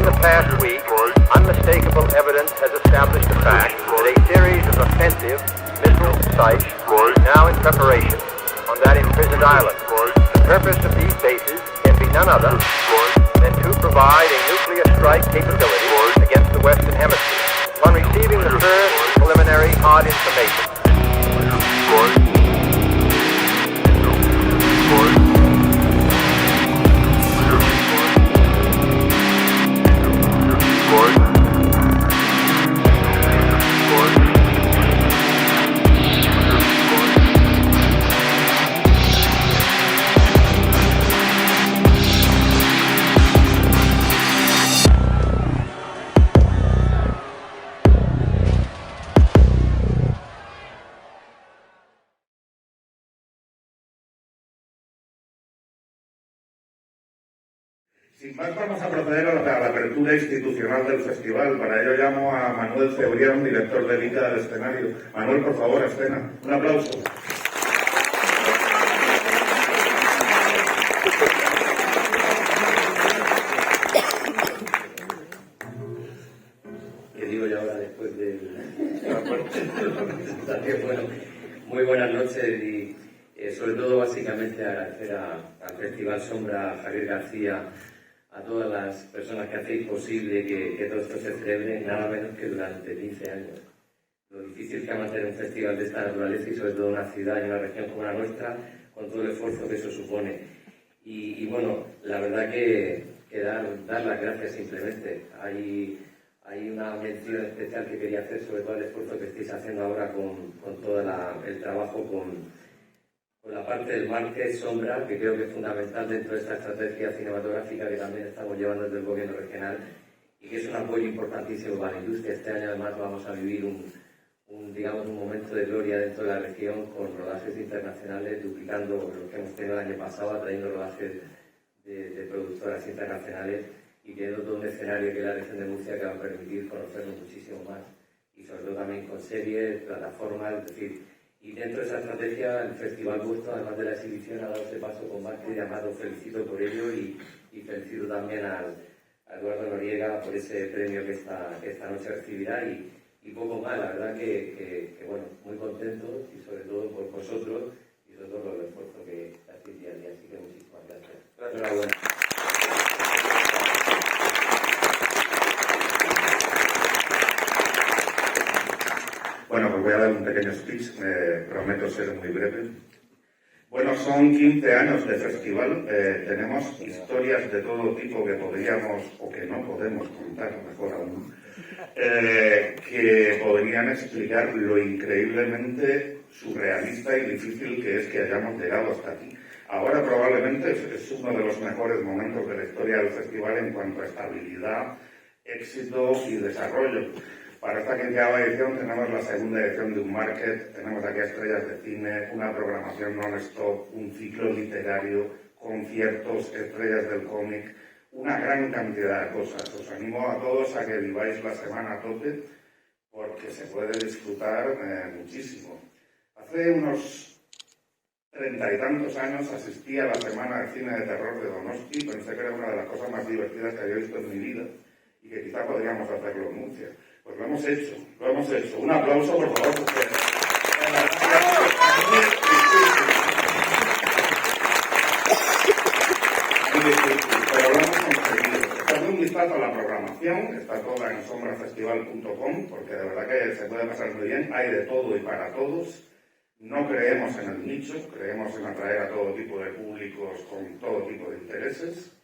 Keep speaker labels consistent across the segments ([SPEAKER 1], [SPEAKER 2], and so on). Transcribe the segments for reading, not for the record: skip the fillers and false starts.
[SPEAKER 1] the past week, unmistakable evidence has established the fact that a series of offensive missile sites is now in preparation on that imprisoned island. The purpose of these bases can be none other than to provide a nuclear strike capability against the Western Hemisphere. Upon receiving the first preliminary hard information,
[SPEAKER 2] Sin más, vamos a proceder a la apertura institucional del festival. Para ello llamo a Manuel Cebrián, director de ICA del escenario. Manuel, por favor, a escena. Un aplauso.
[SPEAKER 3] ¿Qué digo yo ahora después del... Bueno, muy buenas noches y sobre todo básicamente agradecer al Festival Sombra, a Javier García, a todas las personas que hacéis posible que todo esto se celebre, nada menos que durante 15 años. Lo difícil que es mantener un festival de esta naturaleza y sobre todo una ciudad y una región como la nuestra, con todo el esfuerzo que eso supone. Y bueno, la verdad que dar las gracias simplemente. Hay una mención especial que quería hacer sobre todo el esfuerzo que estáis haciendo ahora con todo el trabajo con la parte del market sombra, que creo que es fundamental dentro de esta estrategia cinematográfica que también estamos llevando desde el gobierno regional y que es un apoyo importantísimo para la industria. Este año además vamos a vivir un momento de gloria dentro de la región con rodajes internacionales, duplicando lo que hemos tenido el año pasado, atrayendo rodajes de productoras internacionales y teniendo todo un escenario que es la región de Murcia que va a permitir conocernos muchísimo más y sobre todo también con series, plataformas, es decir, y dentro de esa estrategia el Festival Gusto, además de la exhibición, ha dado ese paso con Market y además lo felicito por ello y felicito también a Eduardo Noriega por ese premio que esta noche recibirá y poco más, la verdad que bueno, muy contentos y sobre todo por vosotros y sobre todo por el esfuerzo que hacéis día a día, así que muchísimas gracias. Enhorabuena.
[SPEAKER 2] Bueno, pues voy a dar un pequeño speech, prometo ser muy breve. Bueno, son 15 años de festival, tenemos historias de todo tipo que podríamos, o que no podemos contar, mejor aún, que podrían explicar lo increíblemente surrealista y difícil que es que hayamos llegado hasta aquí. Ahora probablemente es uno de los mejores momentos de la historia del festival en cuanto a estabilidad, éxito y desarrollo. Para esta 15ª edición tenemos la segunda edición de un market, tenemos aquí estrellas de cine, una programación non-stop, un ciclo literario, conciertos, estrellas del cómic, una gran cantidad de cosas. Os animo a todos a que viváis la semana a tope porque se puede disfrutar muchísimo. Hace unos 30 y tantos años asistí a la Semana de Cine de Terror de Donosti, pensé que era una de las cosas más divertidas que había visto en mi vida y que quizá podríamos hacerlo en Murcia. Pues lo hemos hecho. Un aplauso, por favor, porque pero lo hemos conseguido. Echadle un vistazo a la programación, está toda en sombrafestival.com, porque de verdad que se puede pasar muy bien, hay de todo y para todos. No creemos en el nicho, creemos en atraer a todo tipo de públicos con todo tipo de intereses.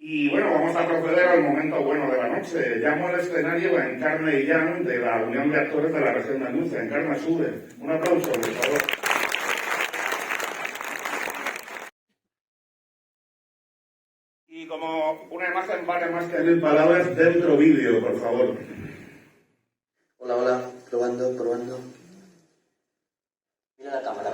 [SPEAKER 2] Y bueno, vamos a proceder al momento bueno de la noche. Llamo al escenario a Encarna Illán de la Unión de Actores de la Región de Murcia. Encarna, sube. Un aplauso, por favor. Y como una imagen vale más que 1000 palabras, dentro vídeo, por favor.
[SPEAKER 4] Hola, probando. Mira la cámara.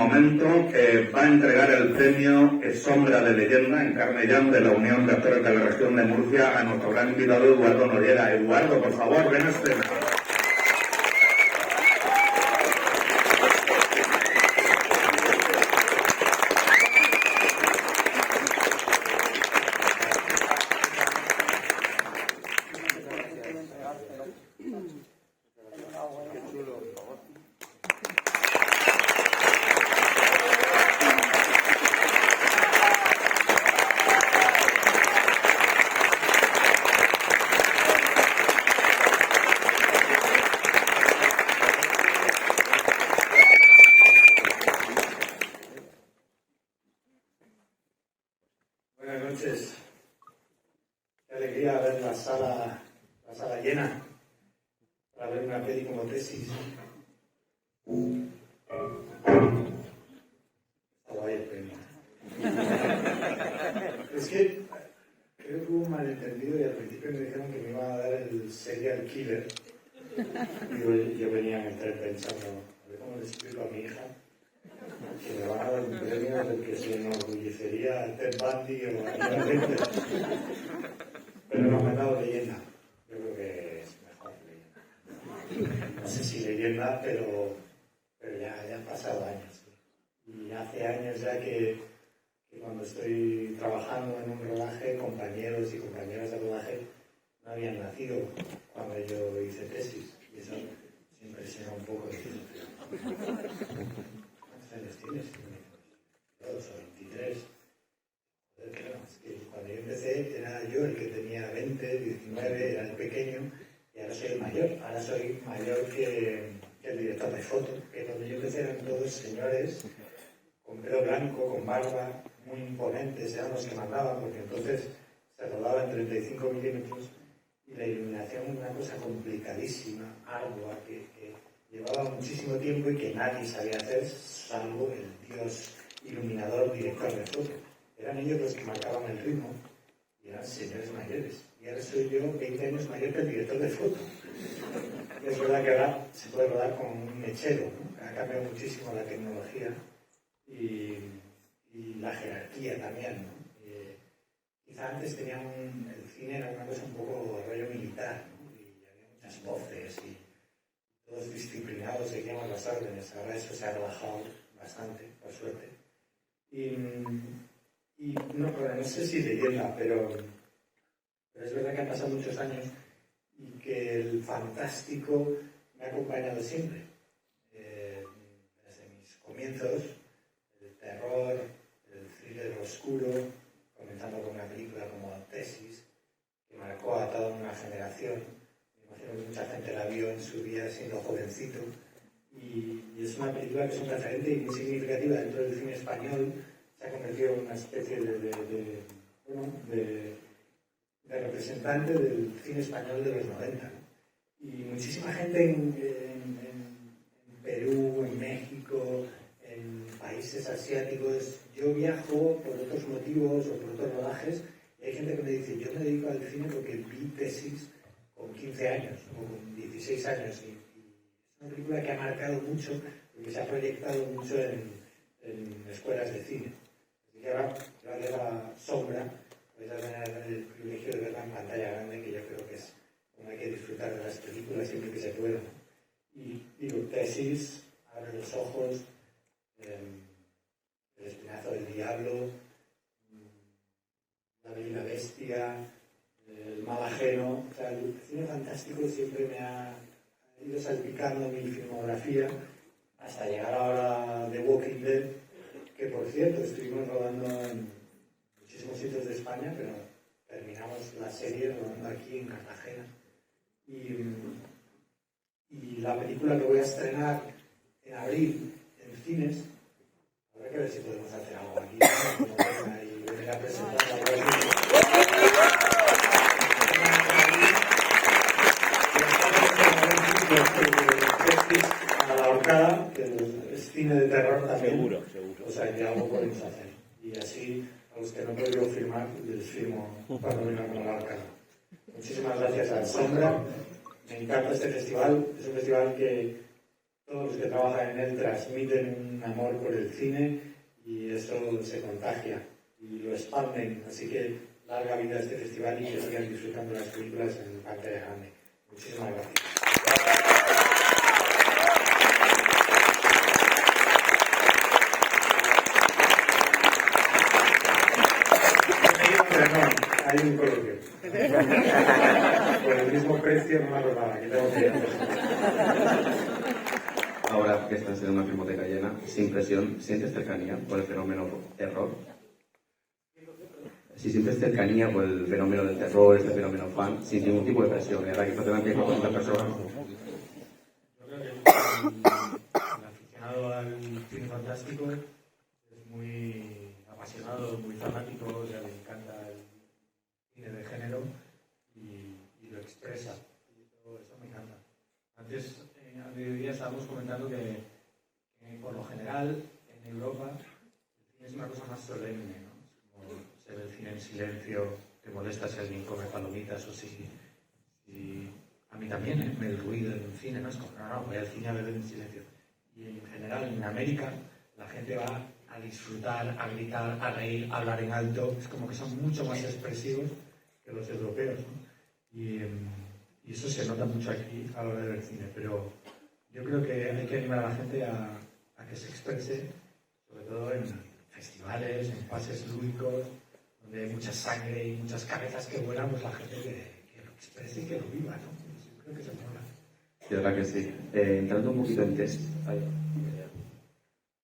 [SPEAKER 2] momento va a entregar el premio Sombra de Leyenda en Carnellán de la Unión de Actores de la Región de Murcia a nuestro gran invitado Eduardo Noriega. Eduardo, por favor, ven a escena.
[SPEAKER 4] Buenas noches. Qué alegría ver la sala llena para ver una peli como Tesis. Está guay el premio. Es que creo que hubo un malentendido y al principio me dijeron que me iban a dar el serial killer. Y yo venía en el tren pensando, a ver cómo le explico a mi hija que me van a dar un premio del que se enorgullecería a Ted Bundy o a Nick Clegg. Pero nos han dado Leyenda. Yo creo que es mejor Leyenda. No sé si Leyenda, pero ya han pasado años. Y hace años ya que cuando estoy trabajando en un rodaje, compañeros y compañeras de rodaje no habían nacido cuando yo hice Tesis. Y eso siempre impresiona un poco. ¿Cuántos años tienes? 22 o 23. Joder, claro, es que cuando yo empecé era yo el que tenía 20, 19, era el pequeño, y ahora soy el mayor. Ahora soy mayor que el director de foto, que cuando yo empecé eran todos señores con pelo blanco, con barba, muy imponentes, eran los que mandaban, porque entonces se rodaba en 35 milímetros y la iluminación era una cosa complicadísima, ardua, que llevaba muchísimo tiempo y que nadie sabía hacer, salvo el dios iluminador, director de foto. Eran ellos los que marcaban el ritmo y eran señores mayores. Y ahora soy yo 20 años mayor que el director de foto. Es verdad que ahora se puede rodar con un mechero, ¿no? Ha cambiado muchísimo la tecnología y la jerarquía también, ¿no? Quizá antes el cine era una cosa un poco rollo militar, ¿no? Y había muchas voces y todos disciplinados seguíamos las órdenes. Ahora eso se ha relajado bastante, por suerte. No sé si Leyenda, pero es verdad que han pasado muchos años y que el fantástico me ha acompañado siempre. Desde mis comienzos, el terror, el thriller oscuro, comenzando con una película como Tesis, que marcó a toda una generación. Mucha gente la vio en su vida siendo jovencito y es una película que es un referente y muy significativa dentro del cine español. Se ha convertido en una especie de representante del cine español de los 90, ¿no? Y muchísima gente en Perú, en México, en países asiáticos. Yo viajo por otros motivos o por otros rodajes y hay gente que me dice, yo me dedico al cine porque vi Tesis con 15 años o con 16 años y es una película que ha marcado mucho porque se ha proyectado mucho en escuelas de cine. Así que ahora, gracias a la Sombra, vais a tener el privilegio de verla en pantalla grande, que yo creo que es como hay que disfrutar de las películas siempre que se pueda. Y digo, Tesis, Abre los ojos, El espinazo del diablo, La bella y la bestia, El mal ajeno. O sea, el cine fantástico siempre me ha ido salpicando mi filmografía hasta llegar ahora a The Walking Dead, que por cierto estuvimos rodando en muchísimos sitios de España, pero terminamos la serie rodando aquí en Cartagena. Y la película que voy a estrenar en abril en cines, habrá que ver si podemos hacer algo aquí, ¿no? Y venir a presentarla por aquí. A la horcada, que es cine de terror también. Seguro. O sea, que algo podemos hacer. Y así, a los que no he podido firmar, les firmo cuando vengan con la horcada. Muchísimas gracias a Sombra. Me encanta este festival. Es un festival que todos los que trabajan en él transmiten un amor por el cine y eso se contagia y lo expanden. Así que larga vida a este festival y que sigan disfrutando las películas en pantalla grande. Muchísimas gracias. Hay un coloquio. Por el mismo precio no me acordaba. Aquí tengo que...
[SPEAKER 5] Ahora que estás en una filmoteca llena, sin presión, ¿sientes cercanía por el fenómeno terror? Si sientes cercanía por el fenómeno del terror, este fenómeno fan, sin ningún tipo de presión, ¿verdad? Que estás delante de 40 personas.
[SPEAKER 4] Yo creo que el aficionado al cine fantástico es muy apasionado, muy fanático, o sea, le encanta el cine de género y lo expresa. Y eso me encanta. Antes, al mediodía, estábamos comentando que por lo general en Europa el cine es una cosa más solemne, ¿no? Es como se ve el cine en silencio, te molesta si alguien come palomitas o si a mí también me el ruido del cine, ¿no? Es como, no, voy al cine a ver en silencio. Y en general en América la gente va a disfrutar, a gritar, a reír, a hablar en alto. Es como que son mucho más expresivos que los europeos, ¿no? Y eso se nota mucho aquí a la hora de ver cine, pero yo creo que hay que animar a la gente a que se exprese, sobre todo en festivales, en pases lúdicos, donde hay mucha sangre y muchas cabezas que vuelan, pues la gente que lo exprese y que lo viva, ¿no? Yo creo que se mola.
[SPEAKER 5] De verdad que sí. Entrando un poquito en test,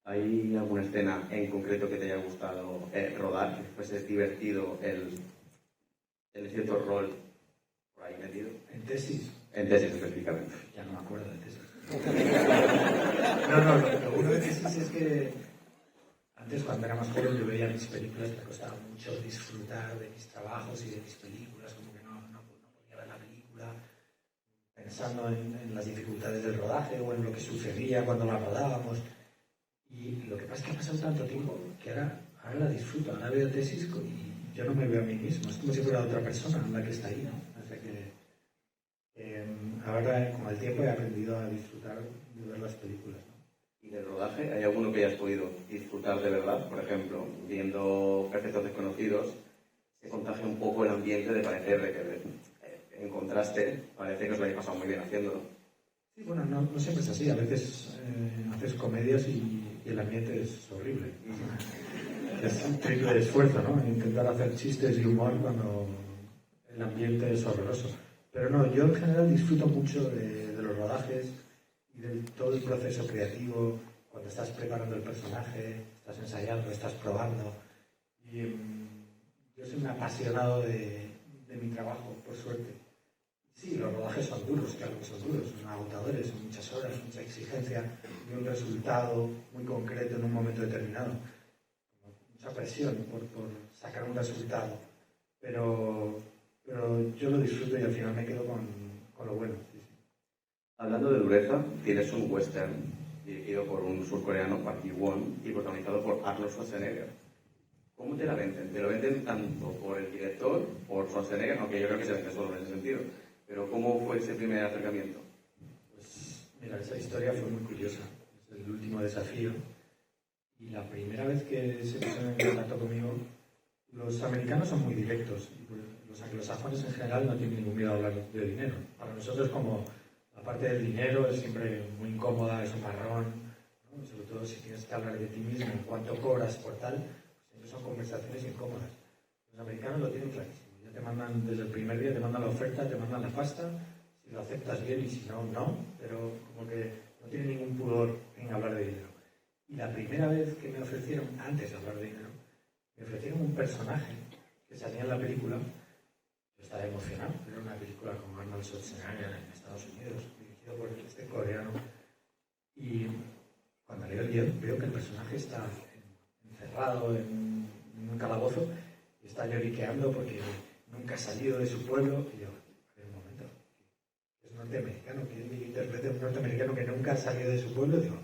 [SPEAKER 5] ¿hay alguna escena en concreto que te haya gustado rodar, que fuese divertido el cierto rol por ahí metido?
[SPEAKER 4] En tesis.
[SPEAKER 5] En tesis específicamente.
[SPEAKER 4] Ya no me acuerdo de tesis. No, lo bueno de tesis es que antes, cuando era más joven, yo veía mis películas, me costaba mucho disfrutar de mis trabajos y de mis películas, como que no podía ver la película pensando en las dificultades del rodaje o en lo que sucedía cuando la rodábamos. Y lo que pasa es que ha pasado tanto tiempo que ahora la disfruto, ahora veo tesis y yo no me veo a mí mismo, es como si fuera otra persona la que está ahí, ¿no? Así que ahora con el tiempo he aprendido a disfrutar de ver las películas, ¿no?
[SPEAKER 5] ¿Y del rodaje hay alguno que hayas podido disfrutar de verdad? Por ejemplo, viendo Perfectos Desconocidos, se contagia un poco el ambiente de parecer que en contraste, parece que os lo habéis pasado muy bien haciéndolo.
[SPEAKER 4] Sí, bueno, no siempre es así. A veces haces comedias y el ambiente es horrible. Es un triple de esfuerzo, ¿no? Intentar hacer chistes y humor cuando el ambiente es horroroso. Pero no, yo en general disfruto mucho de los rodajes y de todo el proceso creativo, cuando estás preparando el personaje, estás ensayando, estás probando. Y yo soy un apasionado de mi trabajo, por suerte. Sí, los rodajes son duros, claro que son duros, son agotadores, son muchas horas, mucha exigencia de un resultado muy concreto en un momento determinado. Mucha presión por sacar un resultado. Pero yo lo disfruto y al final me quedo con lo bueno. Sí.
[SPEAKER 5] Hablando de dureza, tienes un western dirigido por un surcoreano, Park Ji-won, y protagonizado por Arnold Schwarzenegger. ¿Cómo te la venden? ¿Te lo venden tanto por el director, por Schwarzenegger, aunque yo creo que se vende solo en ese sentido? Pero ¿cómo fue ese primer acercamiento?
[SPEAKER 4] Pues mira, esa historia fue muy curiosa. Es el último desafío. Y la primera vez que se pusieron en contacto conmigo, los americanos son muy directos. Los anglosajones en general no tienen ningún miedo a hablar de dinero. Para nosotros, como la parte del dinero es siempre muy incómoda, es un marrón, ¿no? Sobre todo si tienes que hablar de ti mismo, cuánto cobras por tal, pues siempre son conversaciones incómodas. Los americanos lo tienen clarísimo. Ya te mandan, desde el primer día te mandan la oferta, te mandan la pasta, si lo aceptas bien y si no, no, pero como que no tienen ningún pudor en hablar de dinero. Y la primera vez que me ofrecieron, antes de hablar de dinero, me ofrecieron un personaje que salía en la película. Yo estaba emocionado, era una película con Arnold Schwarzenegger en Estados Unidos, dirigido por este coreano. Y cuando leo el guión, veo que el personaje está encerrado en un calabozo y está lloriqueando porque nunca ha salido de su pueblo. Y yo, a ver un momento, es norteamericano, que interprete a un norteamericano que nunca ha salido de su pueblo. Digo,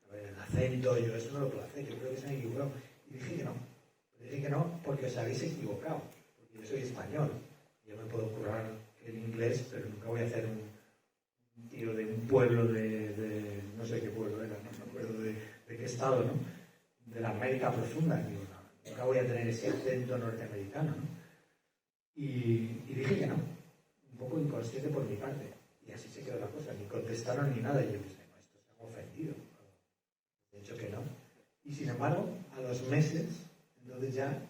[SPEAKER 4] a ver, el acento, yo eso no lo puedo hacer, yo creo que se han equivocado. Y dije que no. Dije que no porque os habéis equivocado, porque yo soy español. Yo me puedo currar el inglés, pero nunca voy a hacer un tío de un pueblo de no sé qué pueblo era, no me acuerdo de qué estado, ¿no? De la América profunda. Digo, no, nunca voy a tener ese acento norteamericano, ¿no? Y dije que no, un poco inconsciente por mi parte. Y así se quedó la cosa, ni contestaron ni nada. Y yo pensé, no, estos se han ofendido. De hecho que no. Y sin embargo, a los meses, entonces ya,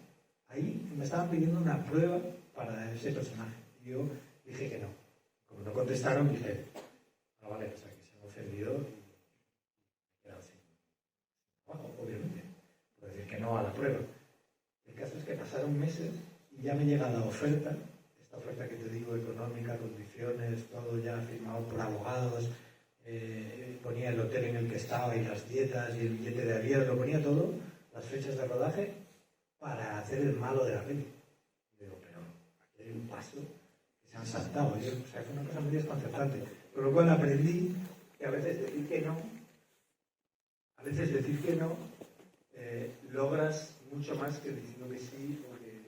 [SPEAKER 4] ahí me estaban pidiendo una prueba para ese personaje. Y yo dije que no. Como no contestaron, dije, ah, vale, o sea, que se han ofendido y he quedado así. Bueno, obviamente, puedo decir que no a la prueba. El caso es que pasaron meses y ya me llega la oferta, esta oferta que te digo, económica, condiciones, todo ya firmado por abogados, ponía el hotel en el que estaba y las dietas y el billete de avión, lo ponía todo, las fechas de rodaje, para hacer el malo de la peli. Y digo, pero aquí hay un paso que se han saltado. O sea, fue una cosa muy desconcertante. Por lo cual aprendí que a veces decir que no, logras mucho más que diciendo que sí o que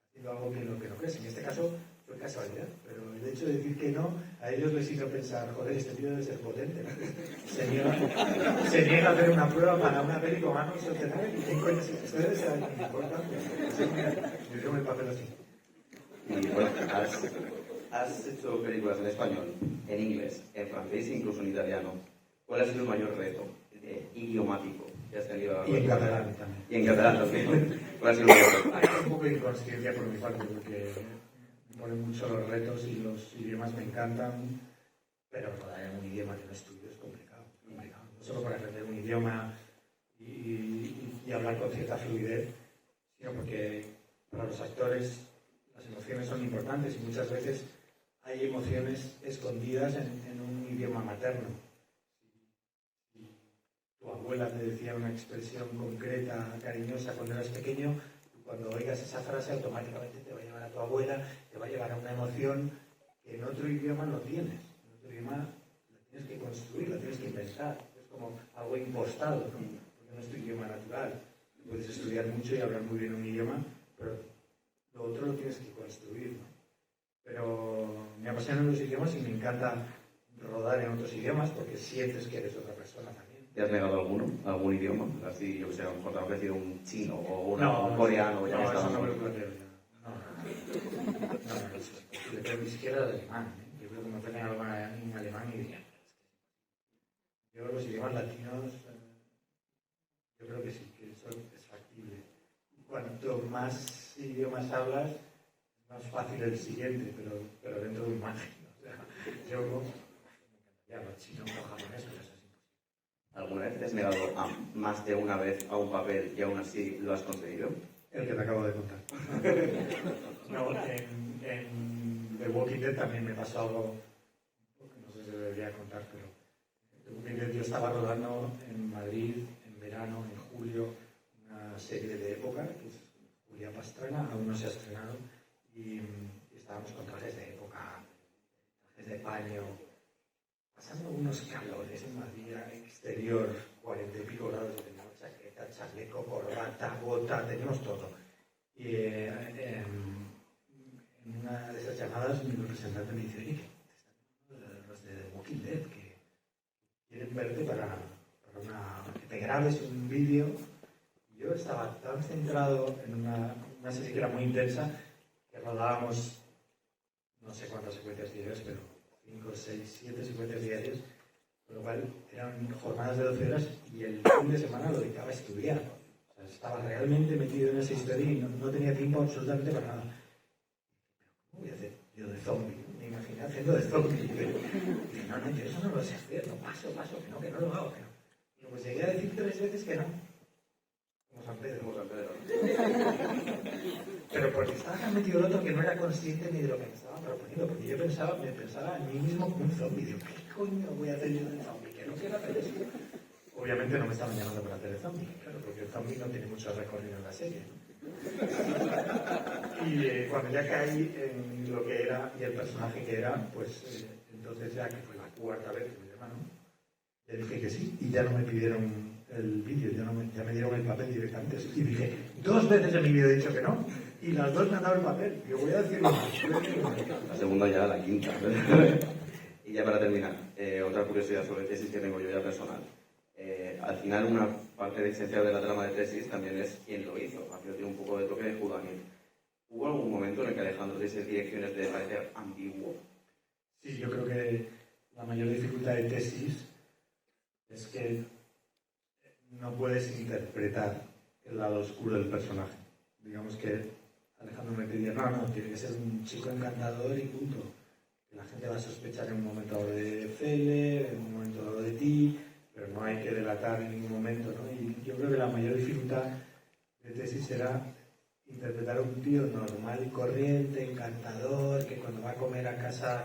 [SPEAKER 4] haciendo algo que no crees. En este caso fue casualidad, pero el hecho de decir que no, a ellos les hizo pensar, joder, este tío debe ser potente, ¿no? Se niega a hacer una prueba para una peli con Arnold Schwarzenegger y ¿quién coño es esto? Debe ser algo importante. Me dieron el papel así.
[SPEAKER 5] Y bueno, has hecho películas en español, en inglés, en francés e incluso en italiano. ¿Cuál ha sido el mayor reto idiomático que has tenido?
[SPEAKER 4] Y en catalán también.
[SPEAKER 5] Y en catalán también. ¿Cuál ha sido el mayor reto?
[SPEAKER 4] Hay un poco de inconsciencia por mi parte, porque me ponen mucho los retos y los idiomas me encantan, pero rodar en un idioma que no estudio es complicado. No solo para aprender un idioma y hablar con cierta fluidez, sino porque para los actores las emociones son importantes y muchas veces hay emociones escondidas en un idioma materno. Si tu abuela te decía una expresión concreta, cariñosa cuando eras pequeño, cuando oigas esa frase automáticamente te va a llevar a tu abuela, te va a llevar a una emoción que en otro idioma no tienes. En otro idioma la tienes que construir, la tienes que inventar. Es como algo impostado, ¿no? Porque no es tu idioma natural. Puedes estudiar mucho y hablar muy bien un idioma, pero lo otro lo tienes que construir, ¿no? Pero me apasionan los idiomas y me encanta rodar en otros idiomas porque sientes que eres otra persona también.
[SPEAKER 5] ¿Te has negado alguno? ¿Algún idioma? Así, yo que sé, a lo mejor te ha ofrecido un chino o un
[SPEAKER 4] No,
[SPEAKER 5] coreano.
[SPEAKER 4] eso no me lo planteo ya. No, pero ni siquiera el alemán. Yo creo que me ponen algo en alemán y diría, yo los idiomas latinos, yo creo que sí, que eso es factible. Cuanto más idiomas hablas, es más fácil el siguiente, pero dentro de un margen. O sea, yo me encantaría los chinos o japoneses, pero eso es imposible.
[SPEAKER 5] ¿Alguna vez te has negado más de una vez a un papel y aún así lo has conseguido?
[SPEAKER 4] El que te acabo de contar. No, en The Walking Dead también me pasó algo que no sé si debería contar, pero en The Walking Dead yo estaba rodando en Madrid en verano, en julio, una serie de época, que es Julia Pastrana, aún no se ha estrenado, y estábamos con trajes de época, trajes de paño, pasando unos calores en Madrid, exterior, 40 y pico grados, teníamos chaqueta, chaleco, corbata, bota, teníamos todo. Y en una de esas llamadas mi representante me dice, oye, los de The Walking Dead, que quieren verte para que te grabes un vídeo. Y yo estaba tan centrado en una serie que era muy intensa, que rodábamos no sé cuántas secuencias diarias, pero 5, 6, 7 secuencias diarias, con lo cual eran jornadas de 12 horas y el fin de semana lo dedicaba a estudiar. O sea, estaba realmente metido en esa historia y no tenía tiempo absolutamente para nada. ¿Cómo voy a hacer yo de zombie? Me imaginé haciendo de zombie. Y dije, no, yo eso no lo sé hacer, no paso, que no lo hago. Y pues llegué a decir 3 veces que no. Como San Pedro. Pero porque estaba tan metido el otro que no era consciente ni de lo que me estaban proponiendo, porque yo me pensaba en mí mismo como un zombie. Digo, ¿qué coño voy a hacer yo de zombie? Que no quiero hacer eso. Obviamente no me estaban llamando para hacer el zombie, claro, porque el zombie no tiene mucho recorrido en la serie, ¿no? Y cuando ya caí en lo que era y el personaje que era, pues entonces ya que fue la 4ª vez que me llamaron, le dije que sí y ya no me pidieron el vídeo, ya me dieron el papel directamente y dije, 2 veces en mi vida he dicho que no y las 2 me han dado el papel. Yo voy a decirlo más.
[SPEAKER 5] La segunda ya, la quinta. Y ya para terminar, otra curiosidad sobre tesis que tengo yo ya personal. Al final, una parte esencial de la trama de tesis también es quién lo hizo. Aquí tiene un poco de toque de judanismo. ¿Hubo algún momento en el que Alejandro diese direcciones de parecer ambiguo?
[SPEAKER 4] Sí, yo creo que la mayor dificultad de tesis es que no puedes interpretar el lado oscuro del personaje. Digamos que Alejandro me pedía, no, tiene que ser un chico encantador y punto. Que la gente va a sospechar en un momento dado de Fele, en un momento dado de ti, pero no hay que delatar en ningún momento, ¿no? Y yo creo que la mayor dificultad de tesis era interpretar a un tío normal y corriente, encantador, que cuando va a comer a casa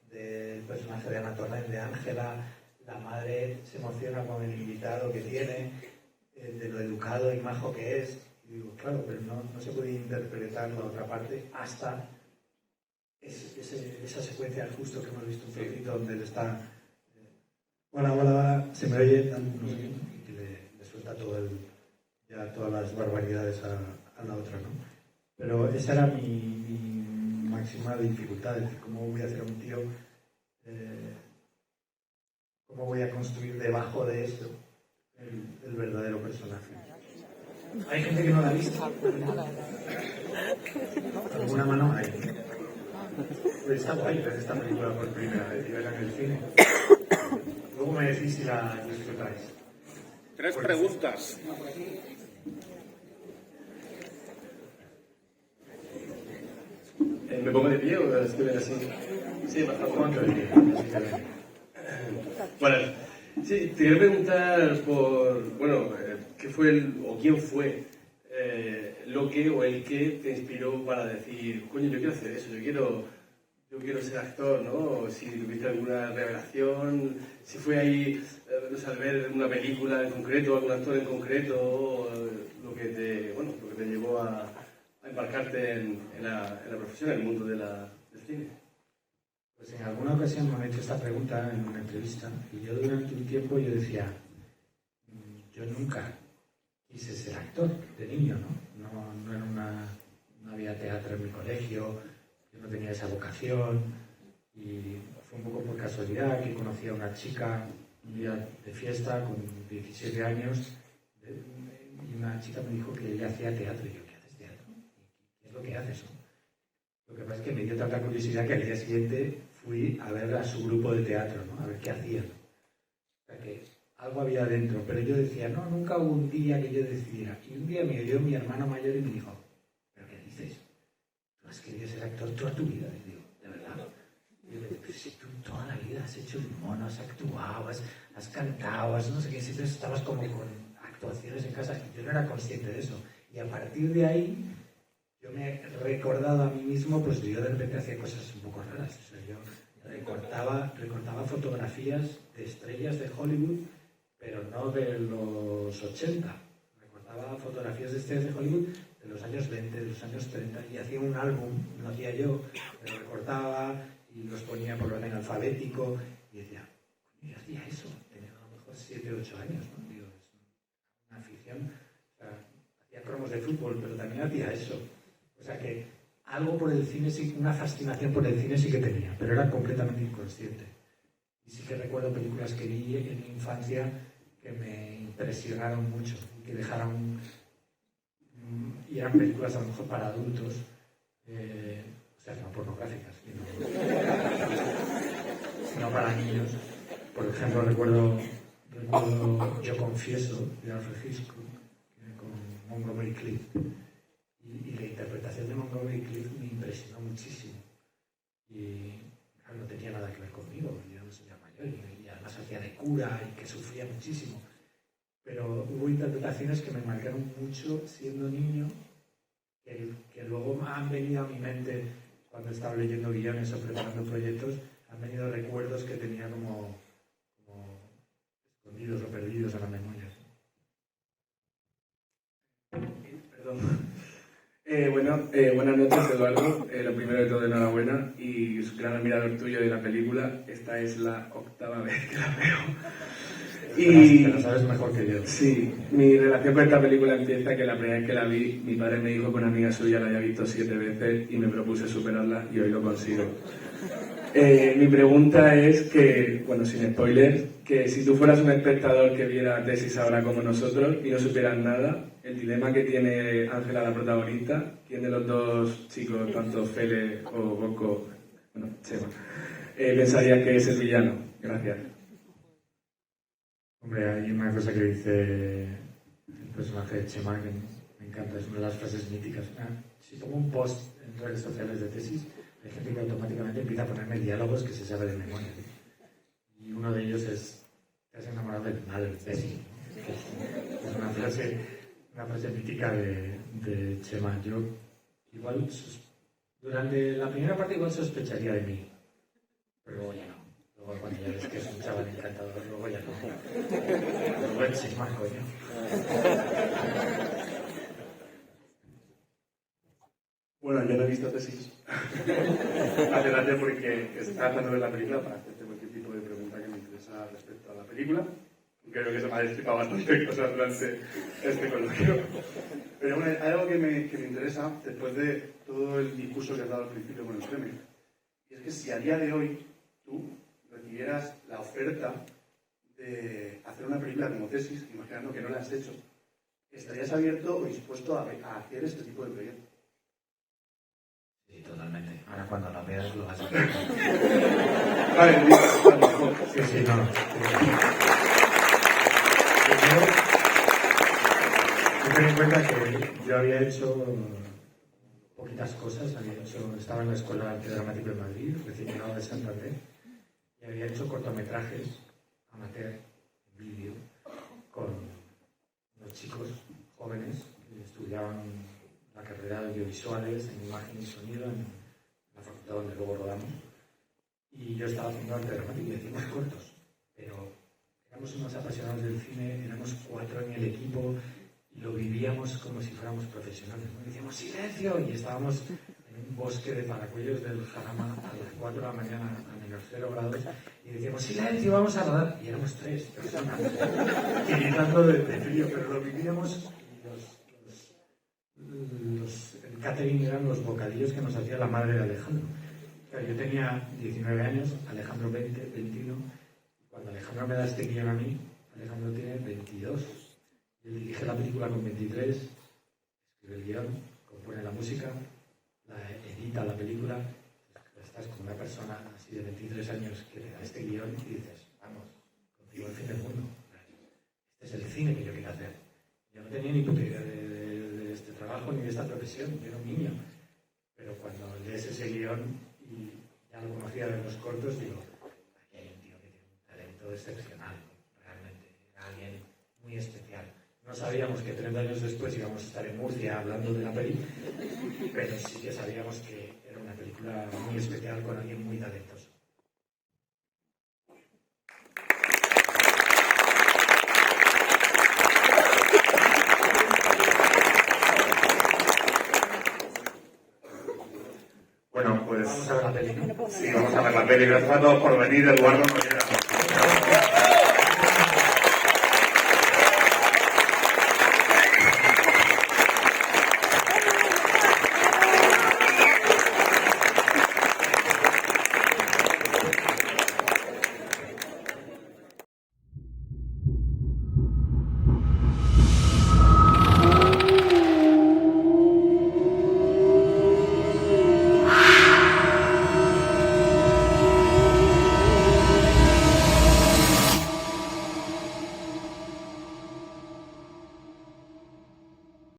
[SPEAKER 4] del personaje de Ana Torrent, de Ángela, la madre se emociona con el invitado que tiene, de lo educado y majo que es. Y digo, claro, pero no se puede interpretar la otra parte hasta esa secuencia justo que hemos visto un poquito donde él está... Hola, se me oye, y le suelta todas las barbaridades a la otra, ¿no? Pero esa era mi máxima dificultad, es decir, cómo voy a hacer a un tío, cómo voy a construir debajo de eso el verdadero personaje. Hay gente que no la ha visto. ¿Alguna mano hay? Pues está guay ver esta película por primera vez y verla en el cine. Luego me decís si la disfrutáis.
[SPEAKER 2] 3 preguntas.
[SPEAKER 6] ¿Me pongo de pie o estoy así? Sí,
[SPEAKER 4] ¿Cuánto de pie?
[SPEAKER 6] Bueno, sí, te quería preguntar por, ¿qué fue o quién fue lo que o el que te inspiró para decir, coño, yo quiero hacer eso, yo quiero ser actor, ¿no? O si tuviste alguna revelación, si fue ahí, al ver una película en concreto, algún actor en concreto, lo que te llevó a embarcarte en la profesión, en el mundo del cine.
[SPEAKER 4] Pues en alguna ocasión me han hecho esta pregunta en una entrevista y yo durante un tiempo yo decía, yo nunca quise ser actor de niño, no había teatro en mi colegio, yo no tenía esa vocación y fue un poco por casualidad que conocí a una chica un día de fiesta con 17 años y una chica me dijo que ella hacía teatro y yo, ¿qué haces teatro? ¿Qué es lo que haces? Lo que pasa es que me dio tanta curiosidad que al día siguiente fui a ver a su grupo de teatro, ¿no? A ver qué hacían. O sea que algo había dentro, pero yo decía, no, nunca hubo un día que yo decidiera. Y un día me oyó mi hermano mayor y me dijo, ¿pero qué dices? ¿Tú has querido ser actor toda tu vida? Y digo, ¿de verdad? Y yo le digo, pero si tú toda la vida has hecho el mono, has actuado, has cantado, no sé qué, siempre estabas como con actuaciones en casa. Y yo no era consciente de eso. Y a partir de ahí, yo me he recordado a mí mismo, pues yo de repente hacía cosas un poco raras. O sea, yo recortaba fotografías de estrellas de Hollywood, pero no de los 80. Recortaba fotografías de estrellas de Hollywood de los años 20, de los años 30, y hacía un álbum, lo hacía yo, pero recortaba y los ponía por orden alfabético, y decía, yo hacía eso, tenía a lo mejor 7 o 8 años, ¿no? Digo, es una afición, o sea, hacía cromos de fútbol, pero también hacía eso. O sea que algo por el cine, sí, una fascinación por el cine sí que tenía, pero era completamente inconsciente. Y sí que recuerdo películas que vi en mi infancia que me impresionaron mucho, que dejaron... y eran películas a lo mejor para adultos, o sea, no pornográficas, sino para niños. Por ejemplo, recuerdo Yo confieso, de Alfred Hitchcock, con Montgomery Clift. Y la interpretación de Montgomery Clift me impresionó muchísimo. Y claro, no tenía nada que ver conmigo, yo era un señor mayor y además hacía de cura y que sufría muchísimo. Pero hubo interpretaciones que me marcaron mucho siendo niño, que luego han venido a mi mente cuando estaba leyendo guiones o preparando proyectos, han venido recuerdos que tenía como escondidos o perdidos a la memoria.
[SPEAKER 6] Perdón. Buenas noches, Eduardo. Lo primero de todo, enhorabuena y gran admirador tuyo de la película. Esta es la 8ª vez que la veo. Y
[SPEAKER 4] Te lo sabes mejor que yo.
[SPEAKER 6] sí, mi relación con esta película empieza que la primera vez que la vi, mi padre me dijo que una amiga suya la había visto 7 veces y me propuse superarla y hoy lo consigo. Mi pregunta es que, bueno, sin spoilers, que si tú fueras un espectador que viera Tesis ahora como nosotros y no supieras nada, el dilema que tiene Ángela, la protagonista, ¿quién de los dos chicos, tanto Fele o Bosco, bueno, Chema, pensaría que es el villano? Gracias.
[SPEAKER 4] Hombre, hay una cosa que dice el personaje de Chema que me encanta, es una de las frases míticas. Si tomo un post en redes sociales de Tesis, hay gente que automáticamente empieza a ponerme diálogos que se sabe de memoria. Y uno de ellos es: te has enamorado del mal, del Tesis. Es una frase mítica de Chema. Yo igual, durante la primera parte igual sospecharía de mí, pero luego ya no. Luego cuando ya ves que es un chaval encantador, luego ya no. Luego el Chema, coño.
[SPEAKER 6] Bueno, yo no he visto Tesis. Adelante, porque está tratando de la película para hacerte cualquier tipo de pregunta que me interesa respecto a la película. Creo que se me ha explicado bastante cosas durante este coloquio. Pero bueno, hay algo que me interesa después de todo el discurso que has dado al principio con el premio. Y es que si a día de hoy tú recibieras la oferta de hacer una película como Tesis, imaginando que no la has hecho, ¿estarías abierto o dispuesto a hacer este tipo de proyectos?
[SPEAKER 4] Sí, totalmente. Ahora cuando la veas lo vas a ver.
[SPEAKER 6] Vale,
[SPEAKER 4] Sí, sí, no. Yo ten en cuenta que yo había hecho poquitas cosas. Estaba en la Escuela de Arte Dramático de Madrid, recién llegado de Santander, y había hecho cortometrajes amateur, en vídeo, con unos chicos jóvenes que estudiaban la carrera de audiovisuales, en imagen y sonido, en la facultad donde luego rodamos. Y yo estaba haciendo arte dramático y hacíamos cortos, pero éramos unos apasionados del cine, éramos 4 en el equipo y lo vivíamos como si fuéramos profesionales, ¿no? Decíamos ¡silencio! Y estábamos en un bosque de paracuellos del Jarama a las 4 de la mañana a menos 0 grados y decíamos ¡silencio! Vamos a rodar. Y éramos 3 personas gritando de frío, pero lo vivíamos. El catering eran los bocadillos que nos hacía la madre de Alejandro. Yo tenía 19 años, Alejandro 20, 21. Cuando Alejandro me da este guión a mí, Alejandro tiene 22. Él dirige la película con 23, escribe el guión, compone la música, la edita la película. Estás con una persona así de 23 años que le da este guión y dices, vamos, contigo el fin del mundo. Este es el cine que yo quiero hacer. Yo no tenía ni puta idea de este trabajo ni de esta profesión, yo era un niño. Pero cuando lees ese guión y ya lo conocía de los cortos, digo, aquí hay un tío que tiene un talento excepcional, realmente, era alguien muy especial. No sabíamos que 30 años después íbamos a estar en Murcia hablando de la peli, pero sí que sabíamos que era una película muy especial con alguien muy talentoso.
[SPEAKER 2] Bueno, pues
[SPEAKER 4] Vamos a ver la peli, ¿no?
[SPEAKER 2] sí, vamos a ver la peli. Gracias a todos por venir. Eduardo Noguera.